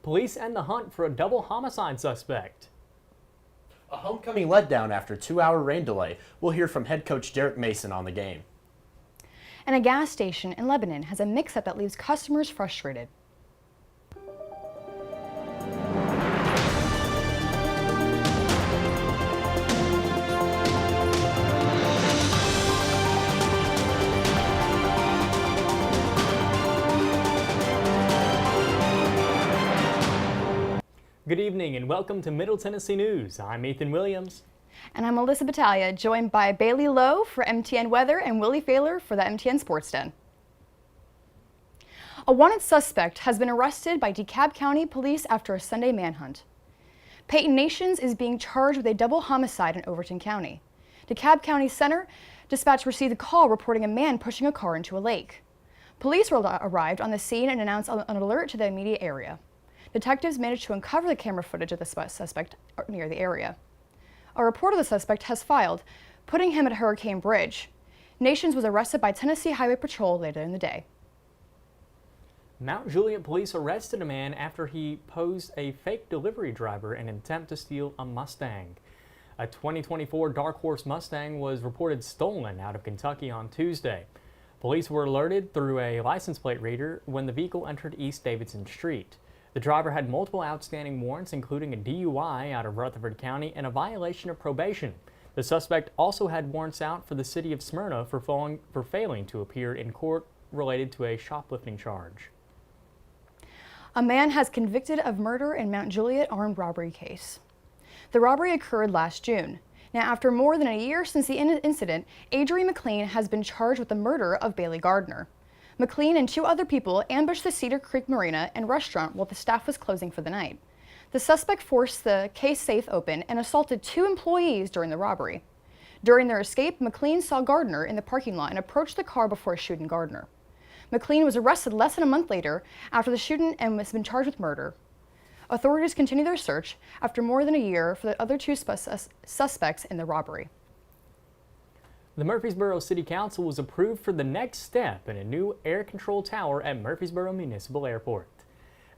Police end the hunt for a double homicide suspect. A homecoming letdown after a 2-hour rain delay. We'll hear from head coach Derek Mason on the game. And a gas station in Lebanon has a mix-up that leaves customers frustrated. Good evening and welcome to Middle Tennessee News. I'm Ethan Williams. And I'm Melissa Battaglia, joined by Bailey Lowe for MTN Weather and Willie Failer for the MTN Sports Den. A wanted suspect has been arrested by DeKalb County Police after a Sunday manhunt. Peyton Nations is being charged with a double homicide in Overton County. DeKalb County Center dispatch received a call reporting a man pushing a car into a lake. Police arrived on the scene and announced an alert to the immediate area. Detectives managed to uncover the camera footage of the suspect near the area. A report of the suspect has filed, putting him at Hurricane Bridge. Nations was arrested by Tennessee Highway Patrol later in the day. Mount Juliet police arrested a man after he posed a fake delivery driver in an attempt to steal a Mustang. A 2024 Dark Horse Mustang was reported stolen out of Kentucky on Tuesday. Police were alerted through a license plate reader when the vehicle entered East Davidson Street. The driver had multiple outstanding warrants, including a DUI out of Rutherford County and a violation of probation. The suspect also had warrants out for the city of Smyrna for failing to appear in court related to a shoplifting charge. A man has convicted of murder in Mount Juliet armed robbery case. The robbery occurred last June. Now, after more than a year since the incident, Adrian McLean has been charged with the murder of Bailey Gardner. McLean and 2 other people ambushed the Cedar Creek Marina and restaurant while the staff was closing for the night. The suspect forced the case safe open and assaulted 2 employees during the robbery. During their escape, McLean saw Gardner in the parking lot and approached the car before shooting Gardner. McLean was arrested less than a month later after the shooting and has been charged with murder. Authorities continue their search after more than a year for the other 2 suspects in the robbery. The Murfreesboro City Council was approved for the next step in a new air control tower at Murfreesboro Municipal Airport.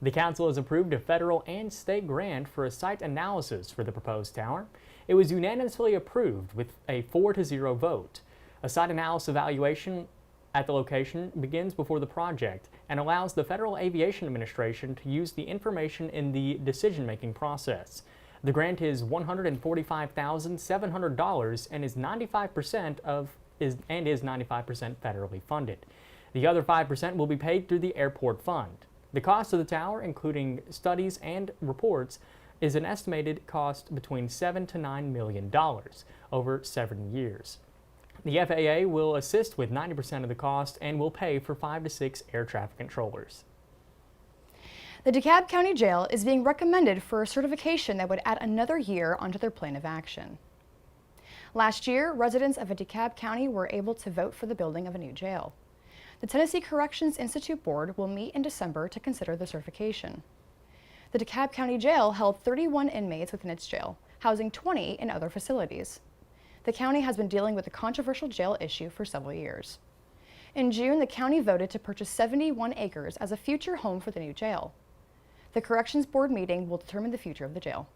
The council has approved a federal and state grant for a site analysis for the proposed tower. It was unanimously approved with a 4-0 vote. A site analysis evaluation at the location begins before the project and allows the Federal Aviation Administration to use the information in the decision-making process. The grant is $145,700 and is 95% federally funded. The other 5% will be paid through the airport fund. The cost of the tower, including studies and reports, is an estimated cost between $7 to $9 million over 7 years. The FAA will assist with 90% of the cost and will pay for 5 to 6 air traffic controllers. The DeKalb County Jail is being recommended for a certification that would add another year onto their plan of action. Last year, residents of DeKalb County were able to vote for the building of a new jail. The Tennessee Corrections Institute Board will meet in December to consider the certification. The DeKalb County Jail held 31 inmates within its jail, housing 20 in other facilities. The county has been dealing with the controversial jail issue for several years. In June, the county voted to purchase 71 acres as a future home for the new jail. The Corrections Board meeting will determine the future of the jail.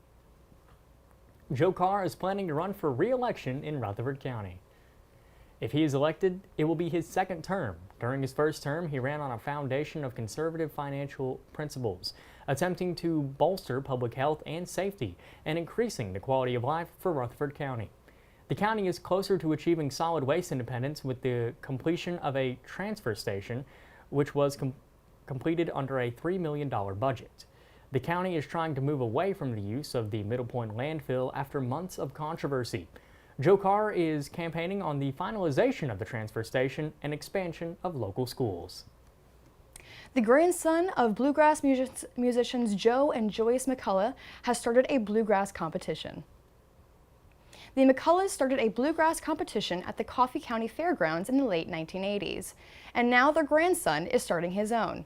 Joe Carr is planning to run for re-election in Rutherford County. If he is elected, it will be his 2nd term. During his 1st term, he ran on a foundation of conservative financial principles, attempting to bolster public health and safety and increasing the quality of life for Rutherford County. The county is closer to achieving solid waste independence with the completion of a transfer station, which was completed under a $3 million budget. The county is trying to move away from the use of the Middle Point landfill after months of controversy. Joe Carr is campaigning on the finalization of the transfer station and expansion of local schools. The grandson of bluegrass musicians Joe and Joyce McCullough has started a bluegrass competition. The McCulloughs started a bluegrass competition at the Coffee County Fairgrounds in the late 1980s, and now their grandson is starting his own.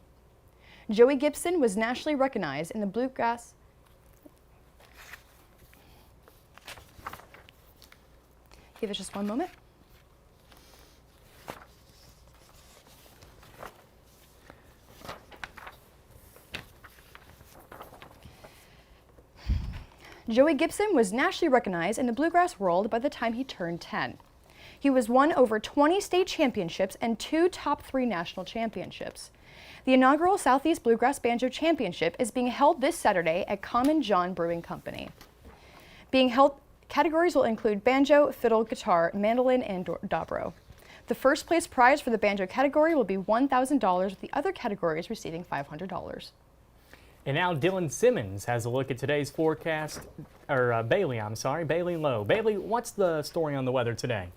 Joey Gibson was nationally recognized in the bluegrass. Give us just one moment. Joey Gibson was nationally recognized in the bluegrass world by the time he turned 10. He was won over 20 state championships and 2 top 3 national championships. The inaugural Southeast Bluegrass Banjo Championship is being held this Saturday at Common John Brewing Company. Being held, categories will include banjo, fiddle, guitar, mandolin, and dobro. The first place prize for the banjo category will be $1,000, with the other categories receiving $500. And now Dylan Simmons has a look at today's forecast, or Bailey Lowe. Bailey, what's the story on the weather today?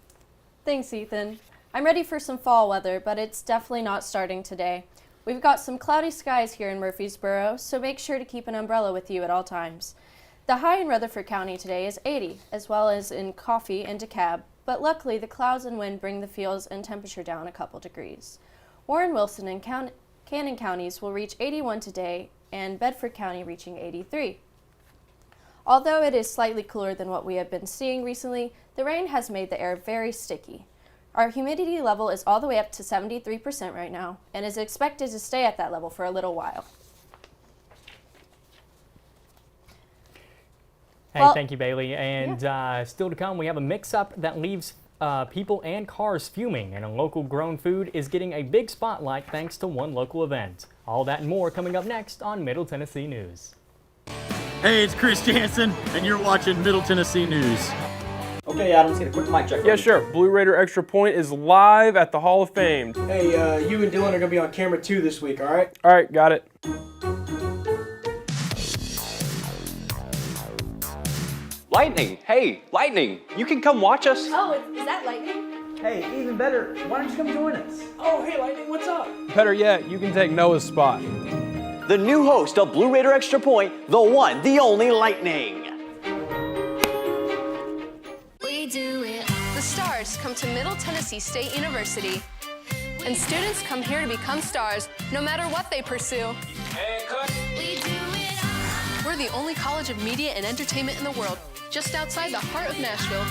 Thanks, Ethan. I'm ready for some fall weather, but it's definitely not starting today. We've got some cloudy skies here in Murfreesboro, so make sure to keep an umbrella with you at all times. The high in Rutherford County today is 80, as well as in Coffee and DeKalb, but luckily the clouds and wind bring the feels and temperature down a couple degrees. Warren, Wilson, and Cannon counties will reach 81 today, and Bedford County reaching 83. Although it is slightly cooler than what we have been seeing recently, the rain has made the air very sticky. Our humidity level is all the way up to 73% right now, and is expected to stay at that level for a little while. Hey, Well, thank you, Bailey. And still to come, we have a mix-up that leaves people and cars fuming, and a local grown food is getting a big spotlight thanks to one local event. All that and more coming up next on Middle Tennessee News. Hey, it's Chris Jansen, and you're watching Middle Tennessee News. Okay, Adam, let's get a quick mic check. Yeah, sure. Blue Raider Extra Point is live at the Hall of Fame. Hey, you and Dylan are gonna be on camera too this week, all right? All right, got it. Lightning! Hey, Lightning! You can come watch us. Oh, is that lightning? Hey, even better, why don't you come join us? Oh, hey, Lightning, what's up? Better yet, you can take Noah's spot. The new host of Blue Raider Extra Point, the one, the only Lightning. We do it. The stars come to Middle Tennessee State University, and students come here to become stars, no matter what they pursue. We do it all. We're the only college of media and entertainment in the world, just outside the heart of Nashville.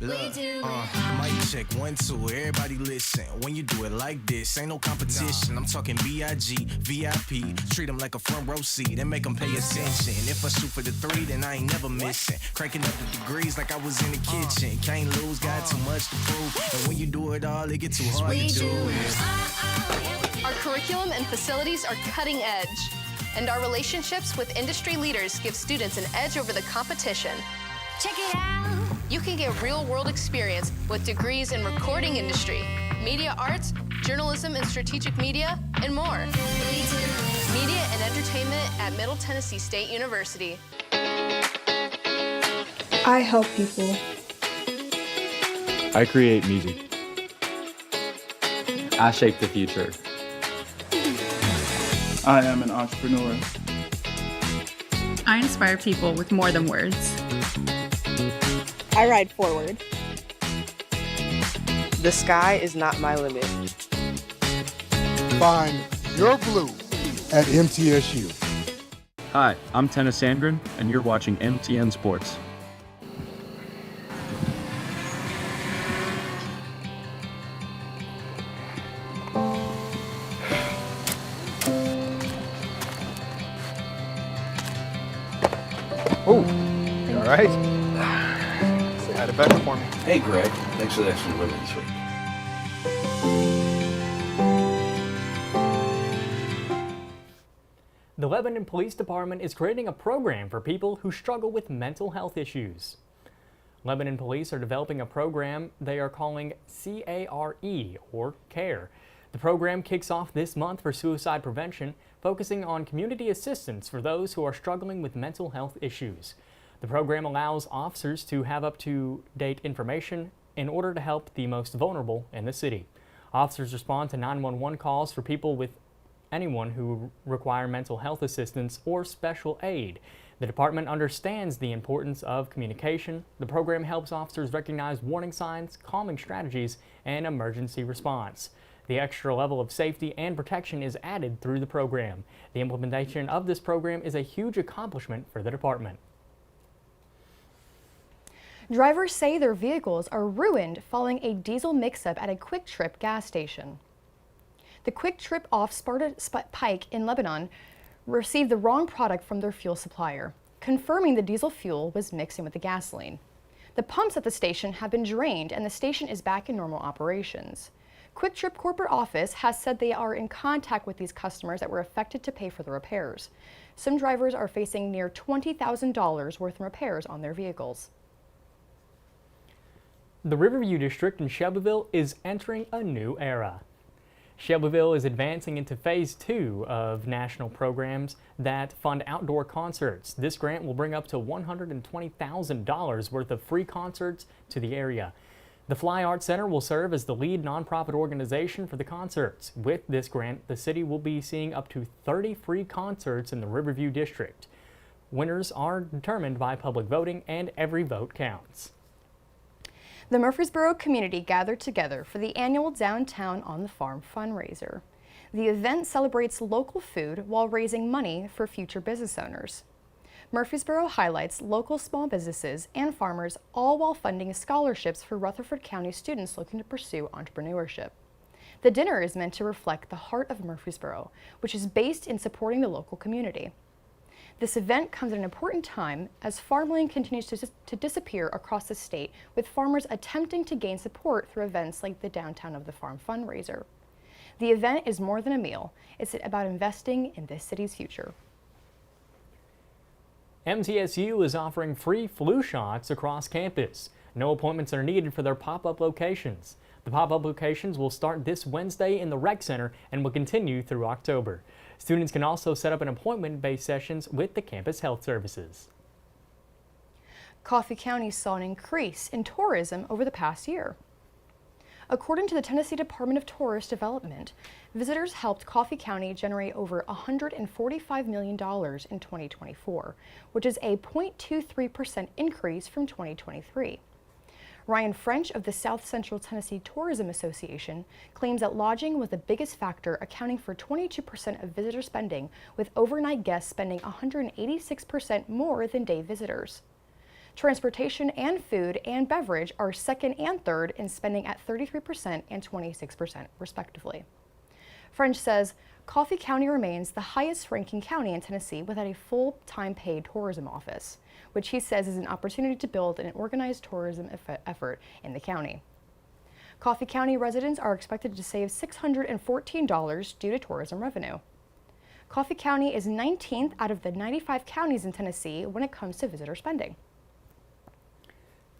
Look, mic check, 1, 2, everybody listen. When you do it like this, ain't no competition. I'm talking B.I.G., VIP. Treat them like a front row seat and make them pay attention. If I shoot for the 3, then I ain't never missing. Cranking up the degrees like I was in the kitchen. Can't lose, got too much to prove. And when you do it all, it get too hard to do it. Our curriculum and facilities are cutting edge, and our relationships with industry leaders give students an edge over the competition. Check it out. You can get real-world experience with degrees in recording industry, media arts, journalism and strategic media, and more. Media and entertainment at Middle Tennessee State University. I help people. I create music. I shape the future. I am an entrepreneur. I inspire people with more than words. I ride forward. The sky is not my limit. Find your blue at MTSU. Hi, I'm Tennis Sandgren, and you're watching MTN Sports. Oh, you all right? Had it better for me. Hey, Greg. Thanks for the extra delivery this week. The Lebanon Police Department is creating a program for people who struggle with mental health issues. Lebanon Police are developing a program they are calling CARE, or CARE. The program kicks off this month for suicide prevention, focusing on community assistance for those who are struggling with mental health issues. The program allows officers to have up-to-date information in order to help the most vulnerable in the city. Officers respond to 911 calls for people with anyone who require mental health assistance or special aid. The department understands the importance of communication. The program helps officers recognize warning signs, calming strategies, and emergency response. The extra level of safety and protection is added through the program. The implementation of this program is a huge accomplishment for the department. Drivers say their vehicles are ruined following a diesel mix-up at a Quick Trip gas station. The Quick Trip off Sparta Pike in Lebanon received the wrong product from their fuel supplier, confirming the diesel fuel was mixing with the gasoline. The pumps at the station have been drained and the station is back in normal operations. Quick Trip corporate office has said they are in contact with these customers that were affected to pay for the repairs. Some drivers are facing near $20,000 worth of repairs on their vehicles. The Riverview District in Shelbyville is entering a new era. Shelbyville is advancing into Phase 2 of national programs that fund outdoor concerts. This grant will bring up to $120,000 worth of free concerts to the area. The Fly Arts Center will serve as the lead nonprofit organization for the concerts. With this grant, the city will be seeing up to 30 free concerts in the Riverview District. Winners are determined by public voting, and every vote counts. The Murfreesboro community gathered together for the annual Downtown on the Farm fundraiser. The event celebrates local food while raising money for future business owners. Murfreesboro highlights local small businesses and farmers, all while funding scholarships for Rutherford County students looking to pursue entrepreneurship. The dinner is meant to reflect the heart of Murfreesboro, which is based in supporting the local community. This event comes at an important time as farmland continues to disappear across the state, with farmers attempting to gain support through events like the Downtown of the Farm fundraiser. The event is more than a meal. It's about investing in this city's future. MTSU is offering free flu shots across campus. No appointments are needed for their pop-up locations. The pop-up locations will start this Wednesday in the Rec Center and will continue through October. Students can also set up an appointment-based sessions with the campus health services. Coffee County saw an increase in tourism over the past year. According to the Tennessee Department of Tourist Development, visitors helped Coffee County generate over $145 million in 2024, which is a 0.23% increase from 2023. Ryan French of the South Central Tennessee Tourism Association claims that lodging was the biggest factor, accounting for 22% of visitor spending, with overnight guests spending 186% more than day visitors. Transportation and food and beverage are second and third in spending at 33% and 26% respectively. French says Coffee County remains the highest ranking county in Tennessee without a full-time paid tourism office, which he says is an opportunity to build an organized tourism effort in the county. Coffee County residents are expected to save $614 due to tourism revenue. Coffee County is 19th out of the 95 counties in Tennessee when it comes to visitor spending.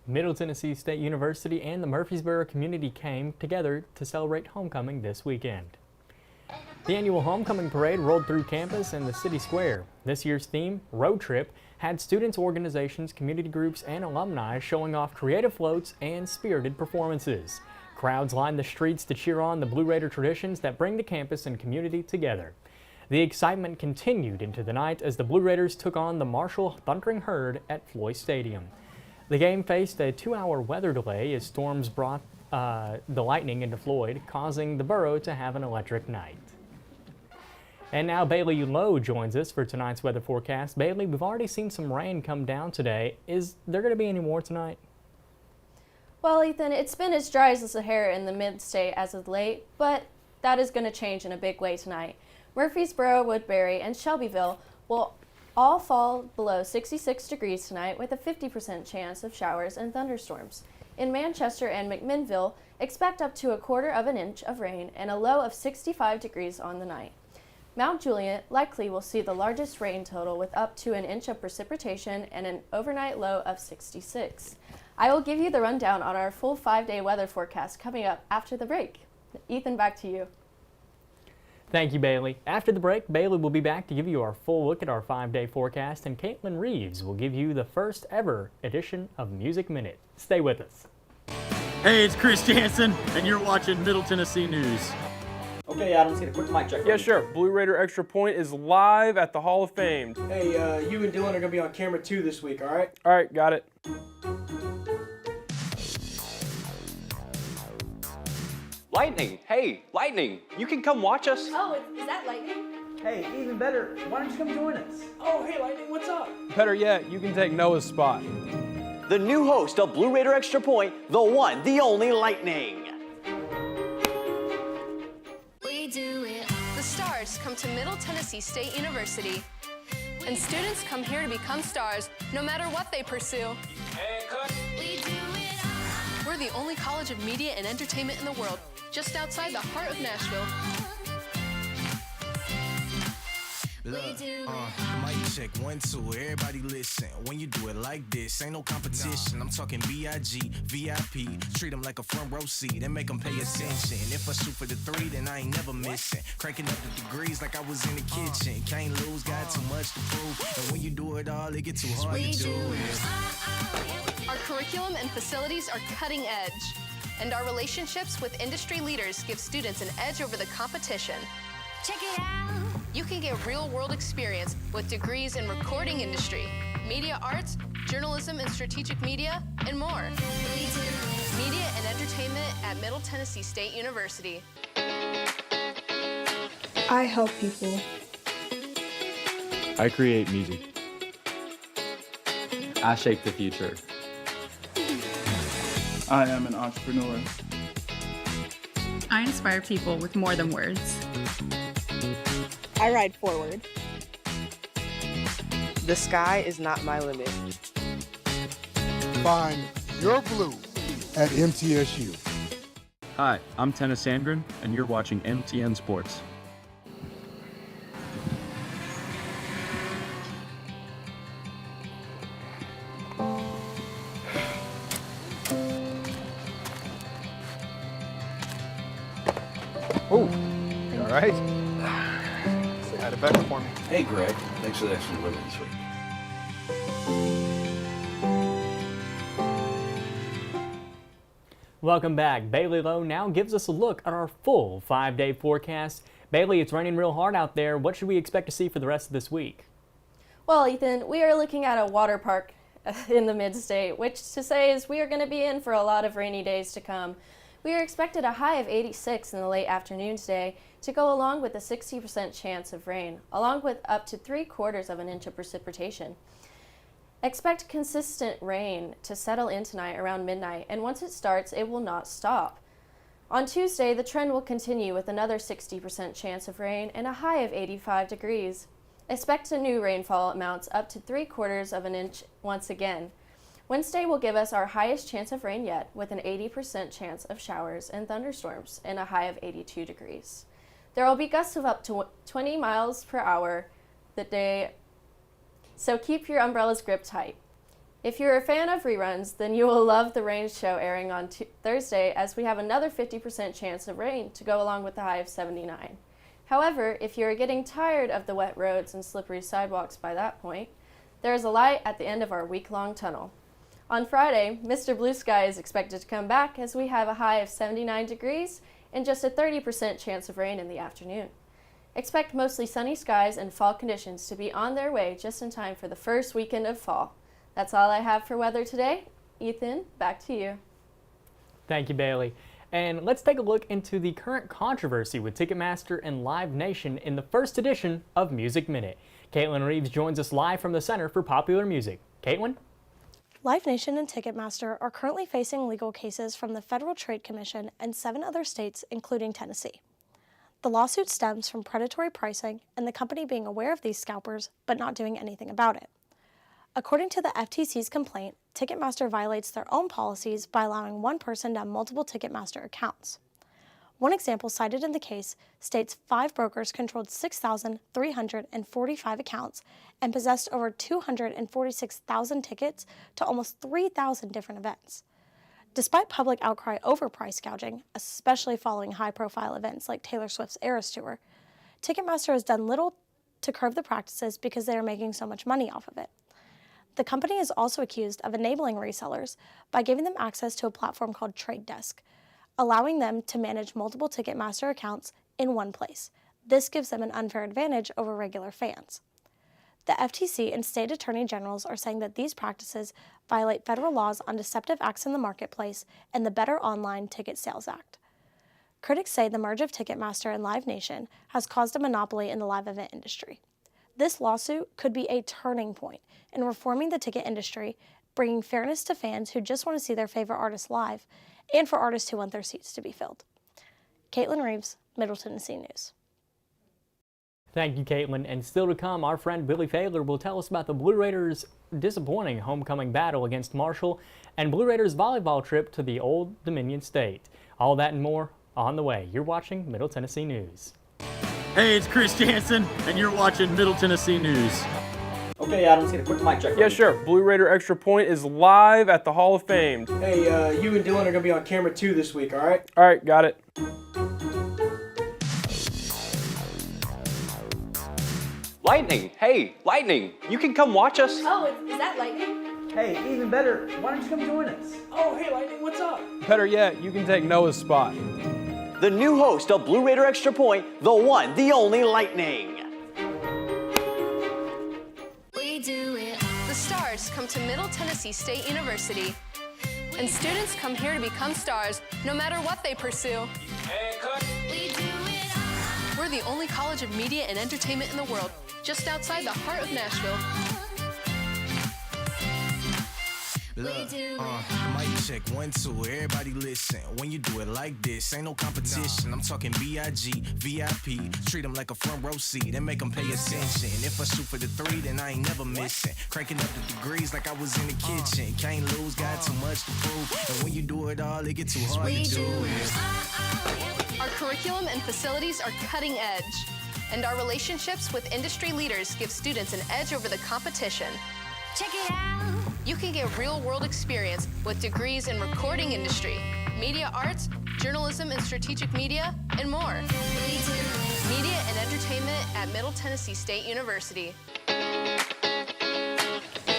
Middle Tennessee State University and the Murfreesboro community came together to celebrate homecoming this weekend. The annual homecoming parade rolled through campus and the city square. This year's theme, Road Trip, had students, organizations, community groups, and alumni showing off creative floats and spirited performances. Crowds lined the streets to cheer on the Blue Raider traditions that bring the campus and community together. The excitement continued into the night as the Blue Raiders took on the Marshall Thundering Herd at Floyd Stadium. The game faced a 2-hour weather delay as storms brought the lightning into Floyd, causing the borough to have an electric night. And now Bailey Lowe joins us for tonight's weather forecast. Bailey, we've already seen some rain come down today. Is there going to be any more tonight? Well, Ethan, it's been as dry as the Sahara in the mid-state as of late, but that is going to change in a big way tonight. Murfreesboro, Woodbury, and Shelbyville will all fall below 66 degrees tonight, with a 50% chance of showers and thunderstorms. In Manchester and McMinnville, expect up to 1/4 inch of rain and a low of 65 degrees on the night. Mount Juliet likely will see the largest rain total, with up to 1 inch of precipitation and an overnight low of 66. I will give you the rundown on our full 5-day weather forecast coming up after the break. Ethan, back to you. Thank you, Bailey. After the break, Bailey will be back to give you our full look at our 5-day forecast, and Caitlin Reeves will give you the first ever edition of Music Minute. Stay with us. Hey, it's Chris Jansen, and you're watching Middle Tennessee News. Okay, Adam, let's get a quick mic check. Yeah, sure. Blue Raider Extra Point is live at the Hall of Fame. Hey, you and Dylan are gonna be on camera 2 this week, all right? All right, got it. Lightning! Hey, Lightning! You can come watch us. Oh, is that lightning? Hey, even better, why don't you come join us? Oh, hey, Lightning, what's up? Better yet, you can take Noah's spot. The new host of Blue Raider Extra Point, the one, the only Lightning. We do it. The stars come come to Middle Tennessee State University. And students come here to become stars, no matter what they pursue. We're the only college of media and entertainment in the world, just outside the heart of Nashville. Look, mic check, 1, 2, everybody listen. When you do it like this, ain't no competition. I'm talking B.I.G., VIP. Treat them like a front row seat and make them pay attention. If I shoot for the 3, then I ain't never missing. Cranking up the degrees like I was in the kitchen. Can't lose, got too much to prove. And when you do it all, it get too hard to do it. Our curriculum and facilities are cutting edge. And our relationships with industry leaders give students an edge over the competition. Check it out. You can get real-world experience with degrees in recording industry, media arts, journalism and strategic media, and more. Media and entertainment at Middle Tennessee State University. I help people. I create music. I shape the future. I am an entrepreneur. I inspire people with more than words. I ride forward. The sky is not my limit. Find your blue at MTSU. Hi, I'm Tennis Sandgren, and you're watching MTN Sports. Oh, you all right? Say hi to Becca for me. Hey, Greg. Thanks for the extra delivery this week. Welcome back. Bailey Lowe now gives us a look at our full 5-day forecast. Bailey, it's raining real hard out there. What should we expect to see for the rest of this week? Well, Ethan, we are looking at a water park in the mid-state, which to say is we are going to be in for a lot of rainy days to come. We are expected a high of 86 in the late afternoon today to go along with a 60% chance of rain, along with up to 3/4 of an inch of precipitation. Expect consistent rain to settle in tonight around midnight, and once it starts, it will not stop. On Tuesday, the trend will continue with another 60% chance of rain and a high of 85 degrees. Expect a new rainfall amounts up to 3/4 of an inch once again. Wednesday will give us our highest chance of rain yet, with an 80% chance of showers and thunderstorms and a high of 82 degrees. There will be gusts of up to 20 miles per hour the day, so keep your umbrellas gripped tight. If you're a fan of reruns, then you will love the rain show airing on Thursday, as we have another 50% chance of rain to go along with the high of 79. However, if you're getting tired of the wet roads and slippery sidewalks by that point, there is a light at the end of our week-long tunnel. On Friday, Mr. Blue Sky is expected to come back, as we have a high of 79 degrees and just a 30% chance of rain in the afternoon. Expect mostly sunny skies and fall conditions to be on their way just in time for the first weekend of fall. That's all I have for weather today. Ethan, back to you. Thank you, Bailey. And let's take a look into the current controversy with Ticketmaster and Live Nation in the first edition of Music Minute. Caitlin Reeves joins us live from the Center for Popular Music. Caitlin? Live Nation and Ticketmaster are currently facing legal cases from the Federal Trade Commission and 7 other states, including Tennessee. The lawsuit stems from predatory pricing and the company being aware of these scalpers but not doing anything about it. According to the FTC's complaint, Ticketmaster violates their own policies by allowing one person to have multiple Ticketmaster accounts. One example cited in the case states 5 brokers controlled 6,345 accounts and possessed over 246,000 tickets to almost 3,000 different events. Despite public outcry over price gouging, especially following high-profile events like Taylor Swift's Eras Tour, Ticketmaster has done little to curb the practices because they are making so much money off of it. The company is also accused of enabling resellers by giving them access to a platform called Trade Desk, allowing them to manage multiple Ticketmaster accounts in one place. This gives them an unfair advantage over regular fans. The FTC and state attorney generals are saying that these practices violate federal laws on deceptive acts in the marketplace and the Better Online Ticket Sales Act. Critics say the merge of Ticketmaster and Live Nation has caused a monopoly in the live event industry. This lawsuit could be a turning point in reforming the ticket industry, bringing fairness to fans who just want to see their favorite artists live, and for artists who want their seats to be filled. Caitlin Reeves, Middle Tennessee News. Thank you, Caitlin. And still to come, our friend Billy Failer will tell us about the Blue Raiders' disappointing homecoming battle against Marshall and Blue Raiders' volleyball trip to the Old Dominion State. All that and more on the way. You're watching Middle Tennessee News. Hey, it's Chris Jansen, and you're watching Middle Tennessee News. Okay, Adam, let's get a quick mic check. Yeah, sure. Blue Raider Extra Point is live at the Hall of Fame. Hey, you and Dylan are gonna be on camera 2 this week, all right? All right, got it. Lightning! Hey, Lightning! You can come watch us. Oh, is that lightning? Hey, even better, why don't you come join us? Oh, hey, Lightning, what's up? Better yet, you can take Noah's spot. The new host of Blue Raider Extra Point, the one, the only Lightning. The stars come to Middle Tennessee State University, and students come here to become stars no matter what they pursue. We're the only college of media and entertainment in the world, just outside the heart of Nashville. Mic check 1 2. Everybody listen. When you do it like this, ain't no competition. I'm talking BIG, VIP. Treat them like a front row seat and make them pay attention. If I shoot for the 3, then I ain't never missing. Cranking up the degrees like I was in the kitchen. Can't lose, got too much to prove. And when you do it all, it get too hard to do it. Our curriculum and facilities are cutting edge, and our relationships with industry leaders give students an edge over the competition. Check it out. You can get real-world experience with degrees in recording industry, media arts, journalism and strategic media, and more. Media and entertainment at Middle Tennessee State University.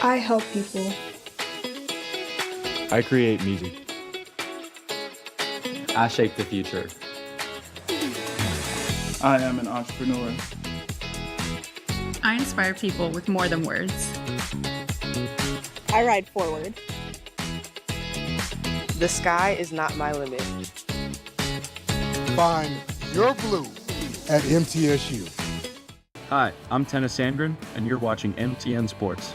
I help people. I create music. I shape the future. I am an entrepreneur. I inspire people with more than words. I ride forward. The sky is not my limit. Find your blue at MTSU. Hi, I'm Tennis Sandgren, and you're watching MTN Sports.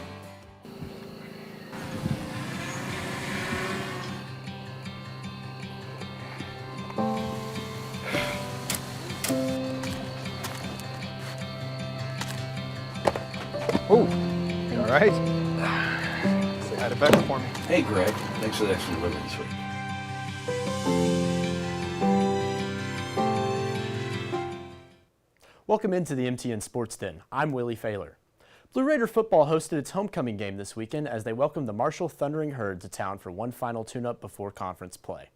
Oh, you all right? Say hi to Becca for me. Hey, Greg. Thanks for the extra delivery this week. Welcome into the MTN Sports Den. I'm Willie Failer. Blue Raider football hosted its homecoming game this weekend as they welcomed the Marshall Thundering Herd to town for one final tune-up before conference play.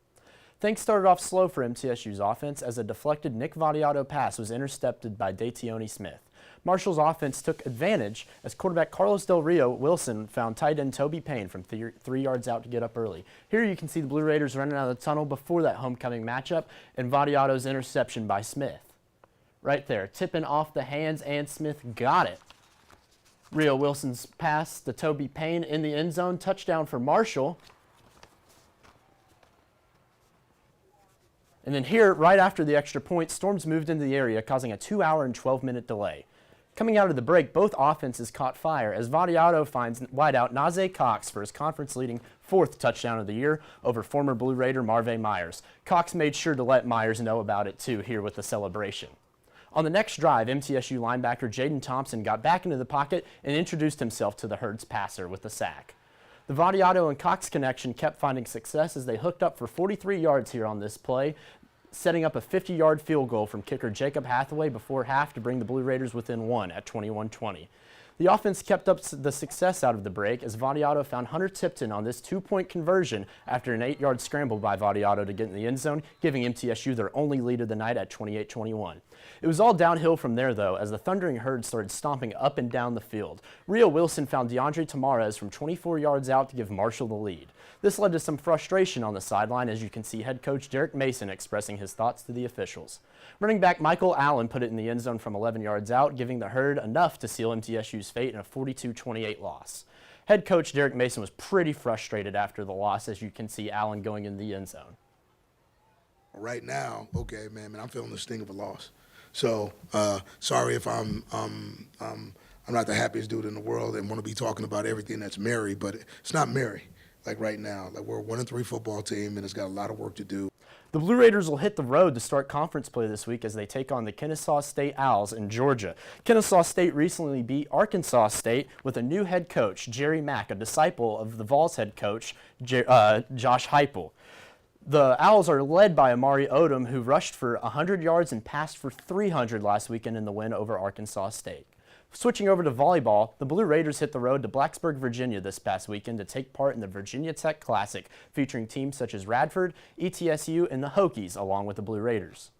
Things started off slow for MTSU's offense as a deflected Nick Vadiato pass was intercepted by Datione Smith. Marshall's offense took advantage as quarterback Carlos Del Rio Wilson found tight end Toby Payne from 3 yards out to get up early. Here you can see the Blue Raiders running out of the tunnel before that homecoming matchup and Vadiato's interception by Smith. Right there, tipping off the hands, and Smith got it. Rio Wilson's pass to Toby Payne in the end zone, touchdown for Marshall. And then here, right after the extra point, storms moved into the area, causing a 2-hour and 12-minute delay. Coming out of the break, both offenses caught fire as Vadiato finds wideout Najee Cox for his conference-leading 4th touchdown of the year over former Blue Raider Marvay Myers. Cox made sure to let Myers know about it too here with the celebration. On the next drive, MTSU linebacker Jaden Thompson got back into the pocket and introduced himself to the Herd's passer with a sack. The Vadiato and Cox connection kept finding success as they hooked up for 43 yards here on this play, setting up a 50-yard field goal from kicker Jacob Hathaway before half to bring the Blue Raiders within 1 at 21-20. The offense kept up the success out of the break as Vadiato found Hunter Tipton on this 2-point conversion after an 8-yard scramble by Vadiato to get in the end zone, giving MTSU their only lead of the night at 28-21. It was all downhill from there, though, as the Thundering Herd started stomping up and down the field. Rio Wilson found DeAndre Tamarez from 24 yards out to give Marshall the lead. This led to some frustration on the sideline, as you can see head coach Derek Mason expressing his thoughts to the officials. Running back Michael Allen put it in the end zone from 11 yards out, giving the Herd enough to seal MTSU's fate in a 42-28 loss. Head coach Derek Mason was pretty frustrated after the loss, as you can see Allen going in the end zone. Right now, okay, man, I'm feeling the sting of a loss. So sorry if I'm not the happiest dude in the world and want to be talking about everything that's merry, but it's not merry. Like right now, like we're a 1-3 football team and it's got a lot of work to do. The Blue Raiders will hit the road to start conference play this week as they take on the Kennesaw State Owls in Georgia. Kennesaw State recently beat Arkansas State with a new head coach, Jerry Mack, a disciple of the Vols head coach, Josh Heupel. The Owls are led by Amari Odom, who rushed for 100 yards and passed for 300 last weekend in the win over Arkansas State. Switching over to volleyball, the Blue Raiders hit the road to Blacksburg, Virginia this past weekend to take part in the Virginia Tech Classic, featuring teams such as Radford, ETSU, and the Hokies, along with the Blue Raiders.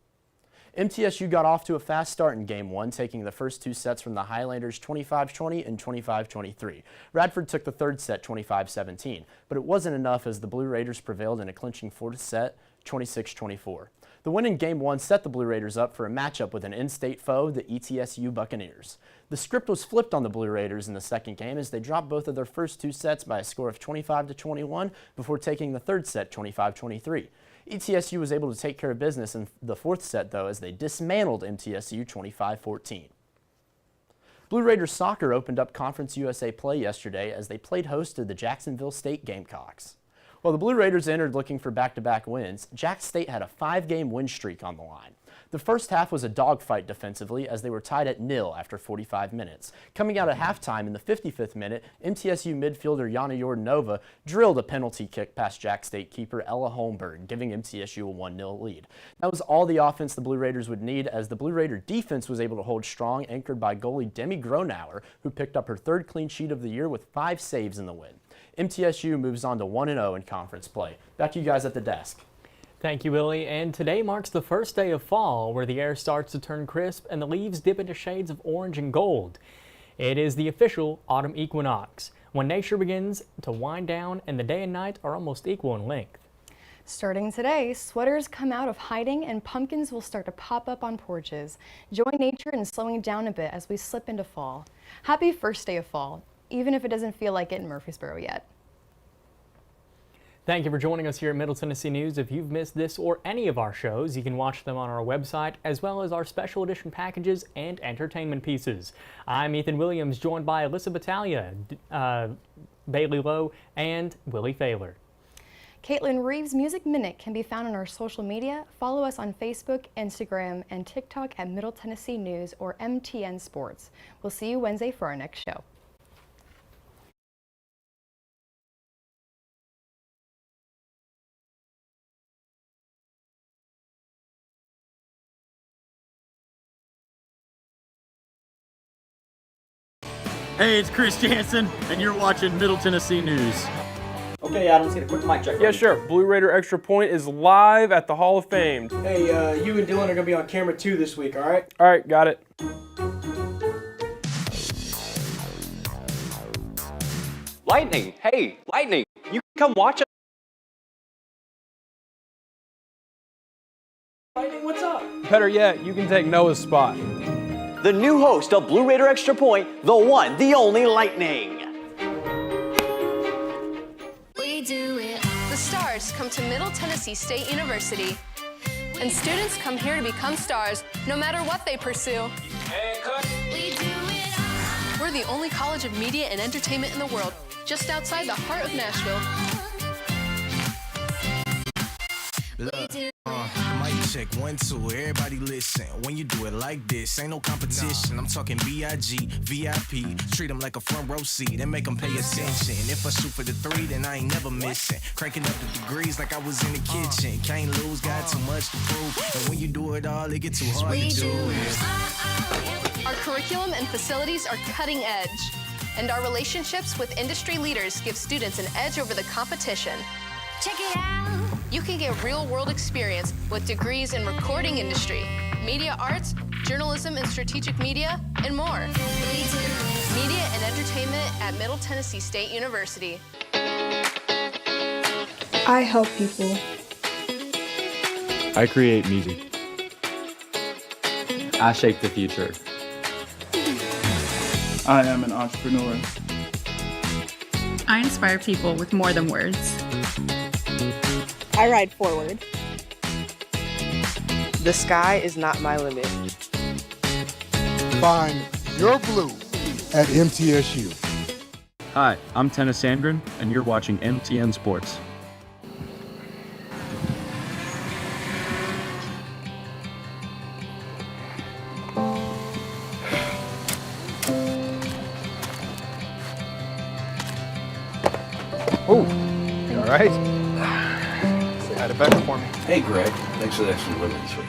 MTSU got off to a fast start in Game 1, taking the first two sets from the Highlanders 25-20 and 25-23. Radford took the third set 25-17, but it wasn't enough as the Blue Raiders prevailed in a clinching fourth set 26-24. The win in Game 1 set the Blue Raiders up for a matchup with an in-state foe, the ETSU Buccaneers. The script was flipped on the Blue Raiders in the second game as they dropped both of their first two sets by a score of 25-21 before taking the third set 25-23. ETSU was able to take care of business in the fourth set, though, as they dismantled MTSU 25-14. Blue Raiders soccer opened up Conference USA play yesterday as they played host to the Jacksonville State Gamecocks. While the Blue Raiders entered looking for back-to-back wins, Jack State had a 5-game win streak on the line. The first half was a dogfight defensively as they were tied at 0 after 45 minutes. Coming out at halftime in the 55th minute, MTSU midfielder Yana Yordanova drilled a penalty kick past Jack State keeper Ella Holmberg, giving MTSU a 1-0 lead. That was all the offense the Blue Raiders would need as the Blue Raider defense was able to hold strong, anchored by goalie Demi Gronauer, who picked up her third clean sheet of the year with 5 saves in the win. MTSU moves on to 1-0 in conference play. Back to you guys at the desk. Thank you, Willie. And today marks the first day of fall, where the air starts to turn crisp and the leaves dip into shades of orange and gold. It is the official autumn equinox, when nature begins to wind down and the day and night are almost equal in length. Starting today, sweaters come out of hiding and pumpkins will start to pop up on porches. Join nature in slowing down a bit as we slip into fall. Happy first day of fall, even if it doesn't feel like it in Murfreesboro yet. Thank you for joining us here at Middle Tennessee News. If you've missed this or any of our shows, you can watch them on our website, as well as our special edition packages and entertainment pieces. I'm Ethan Williams, joined by Alyssa Battaglia, Bailey Lowe, and Willie Thaler. Caitlin Reeves' Music Minute can be found on our social media. Follow us on Facebook, Instagram, and TikTok at Middle Tennessee News or MTN Sports. We'll see you Wednesday for our next show. Hey, it's Chris Jansen, and you're watching Middle Tennessee News. Okay, Adam, let's get a quick mic check. Yeah, sure. Blue Raider Extra Point is live at the Hall of Fame. Hey, you and Dylan are gonna be on camera 2 this week, all right? All right, got it. Lightning, hey, Lightning, you can come watch us. Lightning, what's up? Better yet, you can take Noah's spot. The new host of Blue Raider Extra Point, the one, the only Lightning. The stars come to Middle Tennessee State University, and students come here to become stars no matter what they pursue. We're the only college of media and entertainment in the world, just outside the heart of Nashville. Mic check 1 2, everybody listen. When you do it like this, ain't no competition. I'm talking B.I.G. VIP. Treat them like a front row seat and make them pay attention. If I shoot for the 3, then I ain't never missing. Cranking up the degrees like I was in the kitchen. Can't lose, got too much to prove. And when you do it all, it get too hard to do it. Our curriculum and facilities are cutting edge, and our relationships with industry leaders give students an edge over the competition. Check it out. You can get real-world experience with degrees in recording industry, media arts, journalism and strategic media, and more. Media and entertainment at Middle Tennessee State University. I help people. I create music. I shape the future. I am an entrepreneur. I inspire people with more than words. I ride forward. The sky is not my limit. Find your blue at MTSU. Hi, I'm Tennis Sandgren, and you're watching MTN Sports. right? Say hi to Becca for me. Hey, Greg. Thanks for the extra delivery this week.